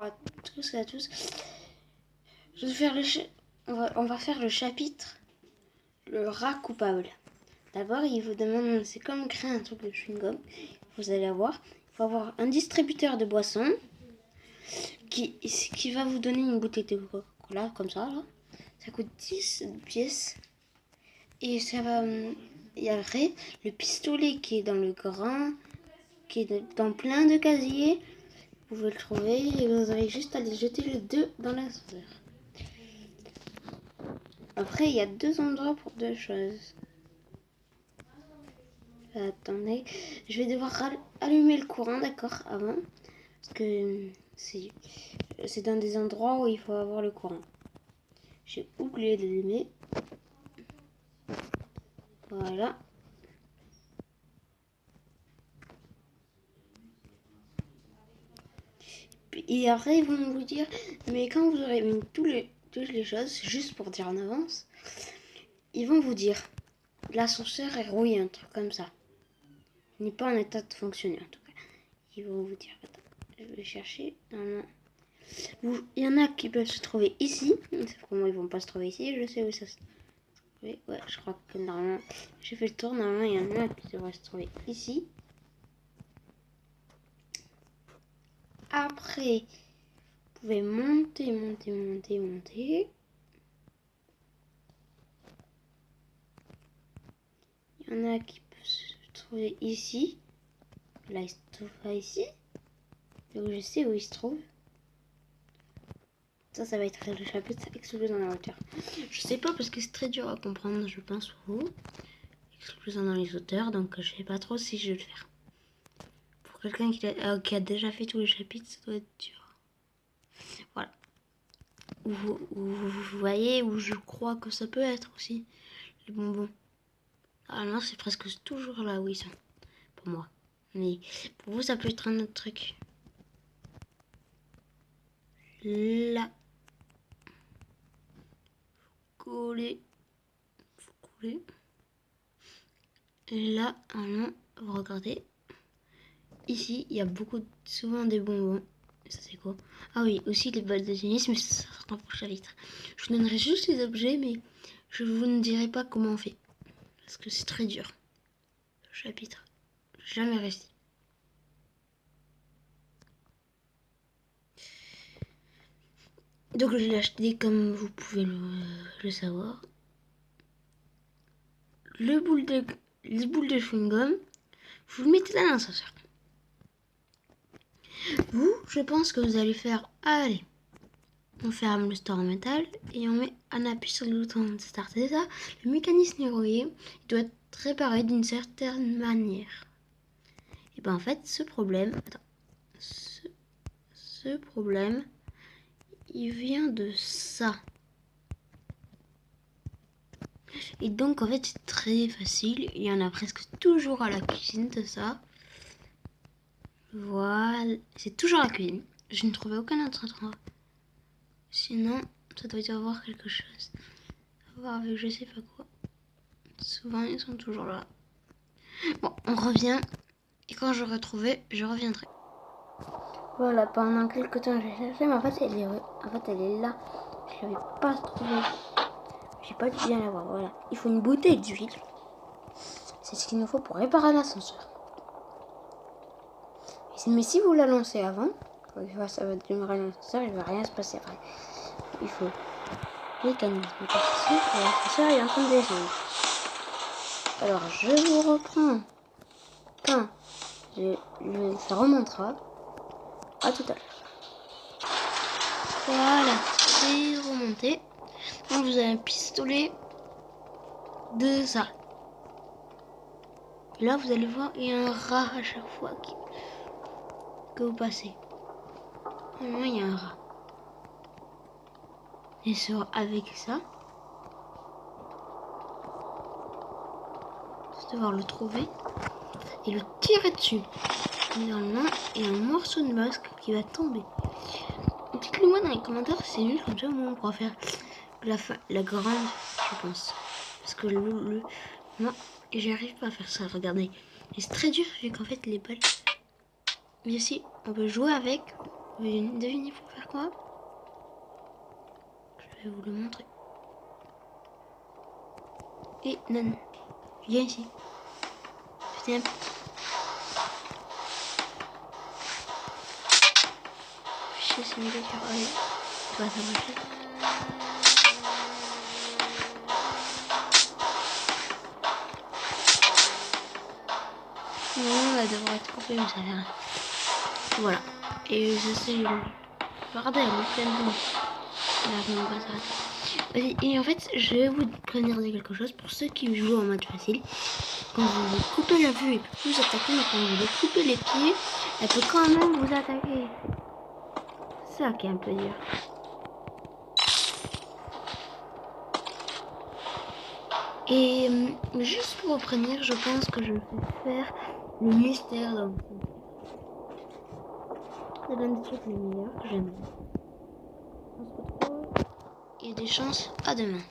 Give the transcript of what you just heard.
À tous et à tous. Je vais faire on va faire le chapitre le rat coupable. D'abord, il vous demande, c'est comme créer un truc de chewing-gum. Vous allez avoir, il faut avoir un distributeur de boissons qui va vous donner une bouteille de Coca-Cola comme ça. Là. Ça coûte 10 pièces. Et ça va. Il y aurait le pistolet qui est dans le grain, qui est dans plein de casiers. Vous pouvez le trouver et vous avez juste à les jeter les deux dans l'ascenseur. Après, il y a deux endroits pour deux choses. Attendez, je vais devoir allumer le courant, d'accord, avant. Parce que c'est dans des endroits où il faut avoir le courant. J'ai oublié d'allumer. Voilà. Et après, ils vont vous dire, mais quand vous aurez mis toutes les choses, juste pour dire en avance, ils vont vous dire, l'ascenseur est rouillé, un truc comme ça. Il n'est pas en état de fonctionner, en tout cas. Ils vont vous dire, attends, je vais chercher. Non. Il y en a qui peuvent se trouver ici. C'est pour moi, ils vont pas se trouver ici. Je sais où ça se trouve. Ouais, je crois que normalement, j'ai fait le tour. Normalement, il y en a qui devraient se trouver ici. Après, vous pouvez monter. Il y en a qui peuvent se trouver ici. Là, il se trouve pas ici. Donc, je sais où il se trouve. Ça va être le chapitre explosant dans la hauteur. Je sais pas parce que c'est très dur à comprendre, je pense, pour vous. Explosant dans les hauteurs, donc je sais pas trop si je vais le faire. Pour quelqu'un qui a déjà fait tous les chapitres, ça doit être dur. Voilà. Vous voyez où je crois que ça peut être aussi, les bonbons. Ah non, c'est presque toujours là où ils sont, pour moi. Mais pour vous, ça peut être un autre truc. Là. Coller. Et là, normalement, vous regardez. Ici, il y a souvent des bonbons. Ça, c'est quoi? Ah oui, aussi les balles de tennis, mais ça sera dans le prochain chapitre. Je vous donnerai juste les objets, mais je vous ne dirai pas comment on fait. Parce que c'est très dur. Ce chapitre. Jamais réussi. Donc, je l'ai acheté comme vous pouvez le savoir. Les boules de chewing-gum, vous le mettez dans l'ascenseur. Vous, je pense que vous allez faire... Allez, on ferme le store en métal et on appuie sur le bouton de starter ça. Le mécanisme est rouillé, il doit être réparé d'une certaine manière. Et ben en fait, ce problème, il vient de ça. Et donc en fait, c'est très facile. Il y en a presque toujours à la cuisine de ça. Voilà, c'est toujours à la cuisine. Je ne trouvais aucun autre endroit. Sinon, ça doit y avoir quelque chose à voir avec je sais pas quoi. Souvent, ils sont toujours là. Bon, on revient. Et quand j'aurai trouvé, je reviendrai. Voilà, pendant quelques temps, j'ai cherché, mais en fait, elle est là. Je l'avais pas trouvée. J'ai pas dû bien la voir. Voilà. Il faut une bouteille d'huile. C'est ce qu'il nous faut pour réparer l'ascenseur. Mais si vous la lancez avant, ça va démarrer l'ascenseur, il ne va rien se passer après. Il faut mécanisme. L'ascenseur est en train de descendre. Alors, je vous reprends quand ça remontera. À tout à l'heure. Voilà, c'est remonté. Donc vous avez un pistolet de ça. Et là, vous allez voir, il y a un rat à chaque fois que vous passez. Normalement, il y a un rat. Et avec ça, vous devoir le trouver et le tirer dessus. Normalement, il y a un morceau de masque qui va tomber. Dites-le moi dans les commentaires si c'est nul, comme ça on pourra faire la grande, je pense. Parce que moi, j'arrive pas à faire ça, regardez. Et c'est très dur vu qu'en fait les balles. Mais aussi, on peut jouer avec. Devinez pour faire quoi? Je vais vous le montrer. Et non, viens ici. Viens. Fichier simulateur. Allez, tu vas s'approcher. Non, elle devrait être coupée, mais ça fait rien. Voilà. Et je sais, regardez, elle est pleine de... Là, on va s'arrêter. Et en fait, je vais vous prévenir de quelque chose pour ceux qui jouent en mode facile. Quand vous vous coupez la vue et que vous attaquez, mais quand vous vous coupez les pieds, elle peut quand même vous attaquer. C'est ça qui est un peu dur. Et juste pour vous prévenir, je pense que je vais faire le mystère dans le film. C'est l'un des trucs les meilleurs que j'aime. On se retrouve et des chances à demain.